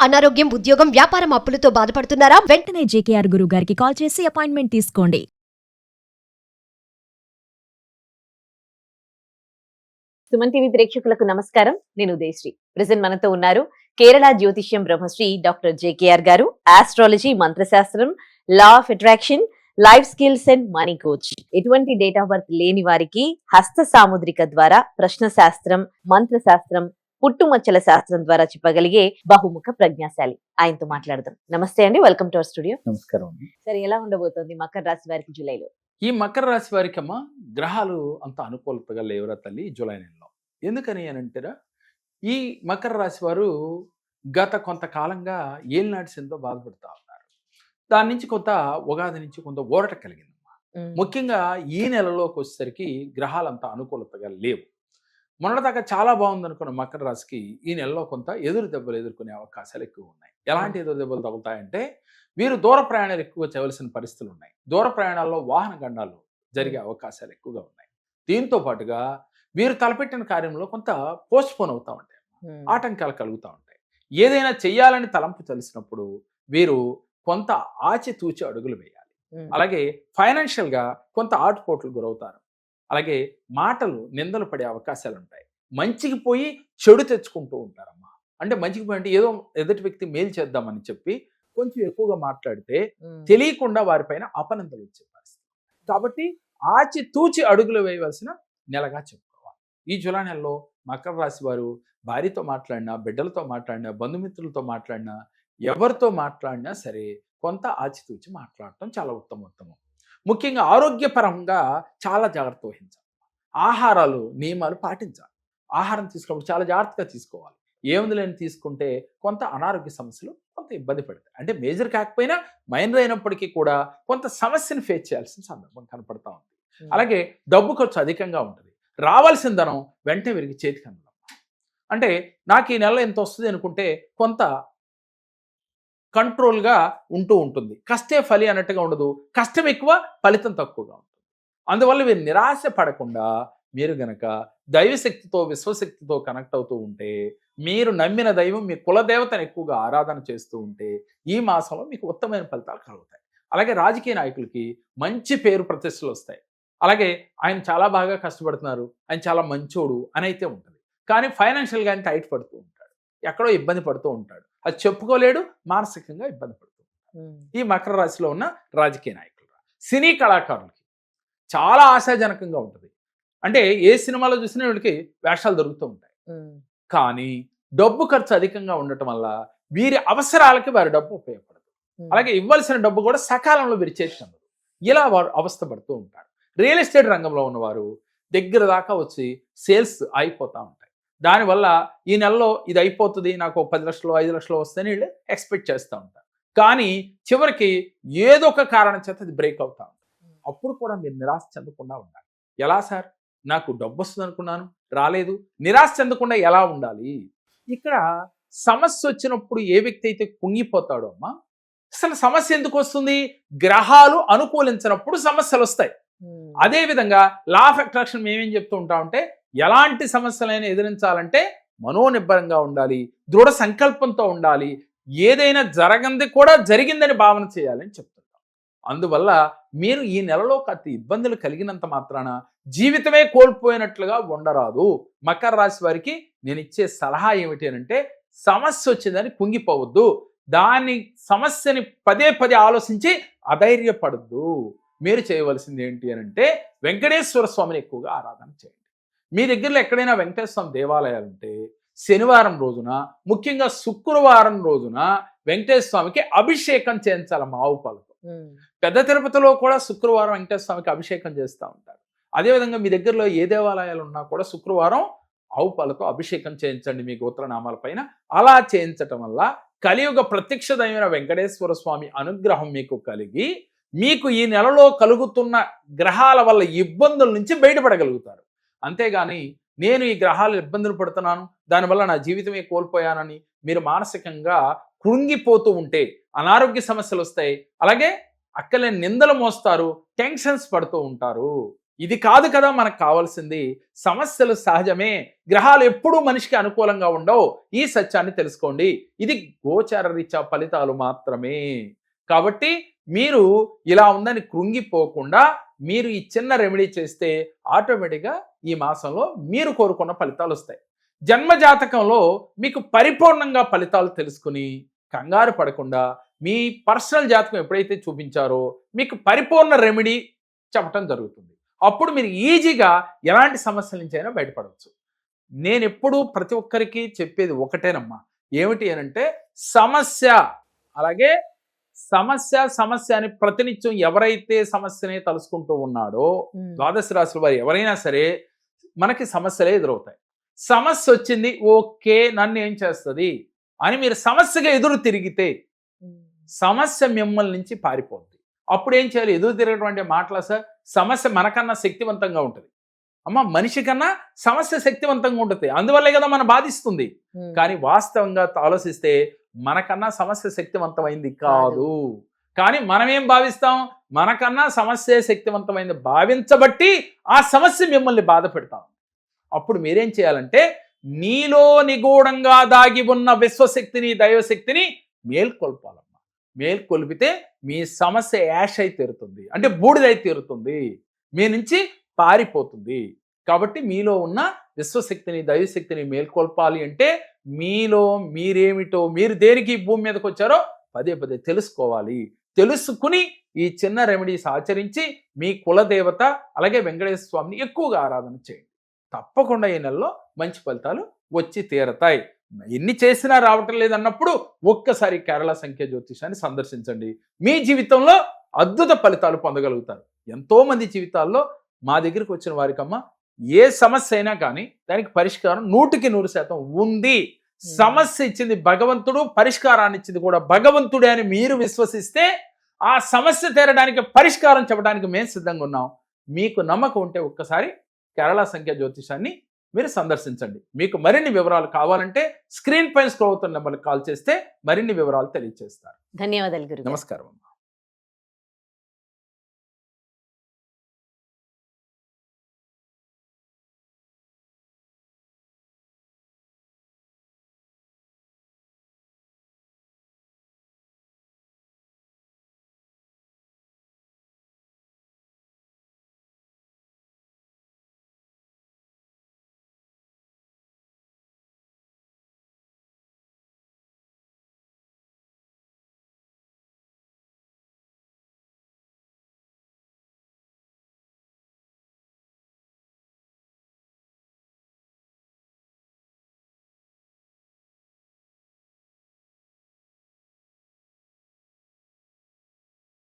అనారోగ్యం, ఉద్యోగం, వ్యాపారం అప్పులతో బాధపడుతున్నారా? వెంటనే జేకేఆర్ గురువు గారికి కాల్ చేసి అపాయింట్మెంట్ తీసుకోండి. సుమన్ టీవీ ప్రేక్షకులకు నమస్కారం. నేను ఉదయశ్రీ. ప్రెజెంట్ మనతో ఉన్నారు కేరళ జ్యోతిష్యం బ్రహ్మశ్రీ డాక్టర్ జేకేఆర్ గారు. ఆస్ట్రాలజీ, మంత్రశాస్త్రం, law of attraction, life skills and money coach. ఎటువంటి డేట్ ఆఫ్ బర్త్ లేని వారికి హస్త సాముద్రిక ద్వారా ప్రశ్న శాస్త్రం, మంత్రశాస్త్రం, పుట్టుమచ్చల శాస్త్రం ద్వారా చెప్పగలిగే బహుముఖ ప్రజ్ఞాశాలి. ఆయనతో మాట్లాడదాం. నమస్తే అండి, వెల్కమ్ టు అవర్ స్టూడియో. నమస్కారం అండి. సరే, ఎలా ఉండబోతోంది మకర రాశి వారికి జూలైలో? ఈ మకర రాశి వారికి అమ్మ గ్రహాలు అంత అనుకూలతగా లేవురా తల్లి జూలై నెలలో. ఎందుకని అని అంటారా, ఈ మకర రాశి వారు గత కొంతకాలంగా ఏలినాటి శనితో బాధపడుతూ ఉన్నారు. దాని నుంచి కొంత ఉగాది నుంచి కొంత ఊరట కలిగిందమ్మా. ముఖ్యంగా ఈ నెలలోకి వచ్చేసరికి గ్రహాలు అంత అనుకూలతగా లేవు. మొన్నటిదాకా చాలా బాగుంది అనుకున్న మకర రాశికి ఈ నెలలో కొంత ఎదురు దెబ్బలు ఎదుర్కొనే అవకాశాలు ఎక్కువ ఉన్నాయి. ఎలాంటి ఎదురు దెబ్బలు తగులుతాయంటే, వీరు దూర ప్రయాణాలు ఎక్కువ చేయవలసిన పరిస్థితులు ఉన్నాయి. దూర ప్రయాణాల్లో వాహన గండాలు జరిగే అవకాశాలు ఎక్కువగా ఉన్నాయి. దీంతో పాటుగా వీరు తలపెట్టిన కార్యంలో కొంత పోస్ట్పోన్ అవుతూ ఉంటాయి, ఆటంకాలు కలుగుతూ ఉంటాయి. ఏదైనా చెయ్యాలని తలంపు తెలిసినప్పుడు వీరు కొంత ఆచితూచి అడుగులు వేయాలి. అలాగే ఫైనాన్షియల్గా కొంత ఆటుపోట్లు గురవుతారు. అలాగే మాటలు నిందలు పడే అవకాశాలు ఉంటాయి. మంచికి పోయి చెడు తెచ్చుకుంటూ ఉంటారమ్మా. అంటే మంచికి పోయి అంటే ఏదో ఎదుటి వ్యక్తి మేలు చేద్దామని చెప్పి కొంచెం ఎక్కువగా మాట్లాడితే తెలియకుండా వారిపైన అపనందలు వచ్చే పరిస్థితి. కాబట్టి ఆచితూచి అడుగులు వేయవలసిన నెలగా చెప్పుకోవాలి. ఈ జూలై నెలలో మకర రాశి వారు భార్యతో మాట్లాడినా, బిడ్డలతో మాట్లాడినా, బంధుమిత్రులతో మాట్లాడినా, ఎవరితో మాట్లాడినా సరే కొంత ఆచితూచి మాట్లాడటం చాలా ఉత్తమం. ముఖ్యంగా ఆరోగ్యపరంగా చాలా జాగ్రత్త వహించాలి. ఆహారాలు నియమాలు పాటించాలి. ఆహారం తీసుకున్నప్పుడు చాలా జాగ్రత్తగా తీసుకోవాలి. ఏముంది లేని తీసుకుంటే కొంత అనారోగ్య సమస్యలు కొంత ఇబ్బంది పడతాయి. అంటే మేజర్ కాకపోయినా మైనర్ అయినప్పటికీ కూడా కొంత సమస్యను ఫేస్ చేయాల్సిన సందర్భం కనపడతా ఉంది. అలాగే డబ్బు ఖర్చు అధికంగా ఉంటుంది. రావాల్సిన ధనం వెంటనే వీరికి చేతికి అందడం. అంటే నాకు ఈ నెలలో ఎంత వస్తుంది అనుకుంటే కొంత కంట్రోల్గా ఉంటూ ఉంటుంది. కష్టే ఫలి అన్నట్టుగా ఉండదు. కష్టం ఎక్కువ, ఫలితం తక్కువగా ఉంటుంది. అందువల్ల వీరు నిరాశ పడకుండా మీరు గనక దైవశక్తితో, విశ్వశక్తితో కనెక్ట్ అవుతూ ఉంటే, మీరు నమ్మిన దైవం మీ కులదేవతను ఎక్కువగా ఆరాధన చేస్తూ ఉంటే ఈ మాసంలో మీకు ఉత్తమమైన ఫలితాలు కలుగుతాయి. అలాగే రాజకీయ నాయకులకి మంచి పేరు ప్రతిష్టలు వస్తాయి. అలాగే ఆయన చాలా బాగా కష్టపడుతున్నారు, ఆయన చాలా మంచోడు అని అయితే ఉంటుంది. కానీ ఫైనాన్షియల్గా ఆయన టైట్ పడుతూ ఉంటాడు, ఎక్కడో ఇబ్బంది పడుతూ ఉంటాడు. అది చెప్పుకోలేడు, మానసికంగా ఇబ్బంది పడుతూ ఉంటాడు. ఈ మకర రాశిలో ఉన్న రాజకీయ నాయకులు, సినీ కళాకారులకి చాలా ఆశాజనకంగా ఉంటుంది. అంటే ఏ సినిమాలో చూసినా వీళ్ళకి వేషాలు దొరుకుతూ ఉంటాయి. కానీ డబ్బు ఖర్చు అధికంగా ఉండటం వల్ల వీరి అవసరాలకి వారి డబ్బు ఉపయోగపడదు. అలాగే ఇవ్వాల్సిన డబ్బు కూడా సకాలంలో వీరి చేతికి అందదు. ఇలా వారు అవస్థ పడుతూ ఉంటారు. రియల్ ఎస్టేట్ రంగంలో ఉన్నవారు దగ్గర దాకా వచ్చి సేల్స్ అయిపోతూ ఉంటాయి. దానివల్ల ఈ నెలలో ఇది అయిపోతుంది, నాకు 10 లక్షలు 5 లక్షలు వస్తేనే వీళ్ళు ఎక్స్పెక్ట్ చేస్తూ ఉంటారు. కానీ చివరికి ఏదో ఒక కారణం చేత అది బ్రేక్ అవుతా ఉంటుంది. అప్పుడు కూడా మీరు నిరాశ చెందకుండా ఉండాలి. ఎలా సార్, నాకు డబ్బు వస్తుంది అనుకున్నాను, రాలేదు. నిరాశ చెందకుండా ఎలా ఉండాలి? ఇక్కడ సమస్య వచ్చినప్పుడు ఏ వ్యక్తి అయితే కుంగిపోతాడో అమ్మా, అసలు సమస్య ఎందుకు వస్తుంది? గ్రహాలు అనుకూలించినప్పుడు సమస్యలు వస్తాయి. అదే విధంగా లా ఆఫ్ అట్రాక్షన్ మేమేం చెప్తూ ఉంటామంటే, ఎలాంటి సమస్యలైనా ఎదిరించాలంటే మనోనిబ్బరంగా ఉండాలి, దృఢ సంకల్పంతో ఉండాలి, ఏదైనా జరగంది కూడా జరిగిందని భావన చేయాలని చెప్తుంటాం. అందువల్ల మీరు ఈ నెలలో కాస్త ఇబ్బందులు కలిగినంత మాత్రాన జీవితమే కోల్పోయినట్లుగా ఉండరాదు. మకర రాశి వారికి నేను ఇచ్చే సలహా ఏమిటి అంటే, సమస్య వచ్చిందని కుంగిపోవద్దు. దాని సమస్యని పదే పదే ఆలోచించి అధైర్యపడద్దు. మీరు చేయవలసింది ఏంటి అని అంటే, వెంకటేశ్వర స్వామిని ఎక్కువగా ఆరాధన చేయండి. మీ దగ్గరలో ఎక్కడైనా వెంకటేశ్వర స్వామి దేవాలయాలు ఉంటే శనివారం రోజున, ముఖ్యంగా శుక్రవారం రోజున వెంకటేశ్వర స్వామికి అభిషేకం చేయించాలమ్మా ఆవు పాలతో. పెద్ద తిరుపతిలో కూడా శుక్రవారం వెంకటేశ్వర స్వామికి అభిషేకం చేస్తూ ఉంటారు. అదేవిధంగా మీ దగ్గరలో ఏ దేవాలయాలు ఉన్నా కూడా శుక్రవారం ఆవు పాలతో అభిషేకం చేయించండి మీ గోత్రనామాల పైన. అలా చేయించటం వల్ల కలియుగ ప్రత్యక్షదైన వెంకటేశ్వర స్వామి అనుగ్రహం మీకు కలిగి, మీకు ఈ నెలలో కలుగుతున్న గ్రహాల వల్ల ఇబ్బందుల నుంచి బయటపడగలుగుతారు. అంతేగాని నేను ఈ గ్రహాలు ఇబ్బందులు పడుతున్నాను, దానివల్ల నా జీవితమే కోల్పోయానని మీరు మానసికంగా కృంగిపోతూ ఉంటే అనారోగ్య సమస్యలు వస్తాయి. అలాగే అక్కలేని నిందలు మోస్తారు, టెన్షన్స్ పడుతూ ఉంటారు. ఇది కాదు కదా మనకు కావాల్సింది. సమస్యలు సహజమే, గ్రహాలు ఎప్పుడూ మనిషికి అనుకూలంగా ఉండవు. ఈ సత్యాన్ని తెలుసుకోండి. ఇది గోచార రీత్యా ఫలితాలు మాత్రమే. కాబట్టి మీరు ఇలా ఉందని కృంగిపోకుండా మీరు ఈ చిన్న రెమెడీ చేస్తే ఆటోమేటిక్గా ఈ మాసంలో మీరు కోరుకున్న ఫలితాలు వస్తాయి. జన్మ జాతకంలో మీకు పరిపూర్ణంగా ఫలితాలు తెలుసుకుని కంగారు పడకుండా మీ పర్సనల్ జాతకం ఎప్పుడైతే చూపించారో మీకు పరిపూర్ణ రెమెడీ చెప్పటం జరుగుతుంది. అప్పుడు మీరు ఈజీగా ఎలాంటి సమస్యల నుంచి అయినా బయటపడవచ్చు. నేను ఎప్పుడూ ప్రతి ఒక్కరికి చెప్పేది ఒకటేనమ్మా, ఏమిటి అనంటే సమస్య, అలాగే సమస్య అని ప్రతినిత్యం ఎవరైతే సమస్యనే తలుసుకుంటూ ఉన్నాడో ద్వాదశ రాశుల వారు ఎవరైనా సరే మనకి సమస్యలే ఎదురవుతాయి. సమస్య వచ్చింది, ఓకే నన్ను ఏం చేస్తుంది అని మీరు సమస్యగా ఎదురు తిరిగితే సమస్య మిమ్మల్ని నుంచి పారిపోద్ది. అప్పుడు ఏం చేయాలి? ఎదురు తిరగటువంటి మాటల సార్, సమస్య మనకన్నా శక్తివంతంగా ఉంటుంది. అమ్మ, మనిషి కన్నా సమస్య శక్తివంతంగా ఉంటుంది, అందువల్లే కదా మనం బాధిస్తుంది. కానీ వాస్తవంగా ఆలోచిస్తే మనకన్నా సమస్య శక్తివంతమైంది కాదు. కానీ మనం ఏం భావిస్తాం? మనకన్నా సమస్య శక్తివంతమైంది భావించబట్టి ఆ సమస్య మిమ్మల్ని బాధ పెడతాం. అప్పుడు మీరేం చేయాలంటే నీలో నిగూఢంగా దాగి ఉన్న విశ్వశక్తిని, దైవశక్తిని మేల్కొల్పాలమ్మా. మేల్కొల్పితే మీ సమస్య యాష్ అయి తీరుతుంది, అంటే బూడిదై తీరుతుంది, మీ నుంచి పారిపోతుంది. కాబట్టి మీలో ఉన్న విశ్వశక్తిని, దైవశక్తిని మేల్కొల్పాలి అంటే మీలో మీరేమిటో, మీరు దేనికి భూమి మీదకి వచ్చారో పదే పదే తెలుసుకోవాలి. తెలుసుకుని ఈ చిన్న రెమెడీస్ ఆచరించి మీ కులదేవత అలాగే వెంకటేశ్వర స్వామిని ఎక్కువగా ఆరాధన చేయండి. తప్పకుండా ఈ నెలలో మంచి ఫలితాలు వచ్చి తీరతాయి. ఎన్ని చేసినా రావటం లేదన్నప్పుడు ఒక్కసారి కేరళ సంఖ్య జ్యోతిషాన్ని సందర్శించండి. మీ జీవితంలో అద్భుత ఫలితాలు పొందగలుగుతారు. ఎంతో మంది జీవితాల్లో మా దగ్గరికి వచ్చిన వారికమ్మా ఏ సమస్య అయినా కానీ దానికి పరిష్కారం 100% ఉంది. సమస్య ఇచ్చింది భగవంతుడు, పరిష్కారాన్ని ఇచ్చింది కూడా భగవంతుడే అని మీరు విశ్వసిస్తే ఆ సమస్య తీరడానికి పరిష్కారం చెప్పడానికి మేము సిద్ధంగా ఉన్నాం. మీకు నమ్మకం ఉంటే ఒక్కసారి కేరళ సంఖ్య జ్యోతిషాన్ని మీరు సందర్శించండి. మీకు మరిన్ని వివరాలు కావాలంటే స్క్రీన్ పైన స్క్రోల్ అవుతున్న నెంబర్కి కాల్ చేస్తే మరిన్ని వివరాలు తెలియజేస్తారు. ధన్యవాదాలు గురుగారు. నమస్కారం.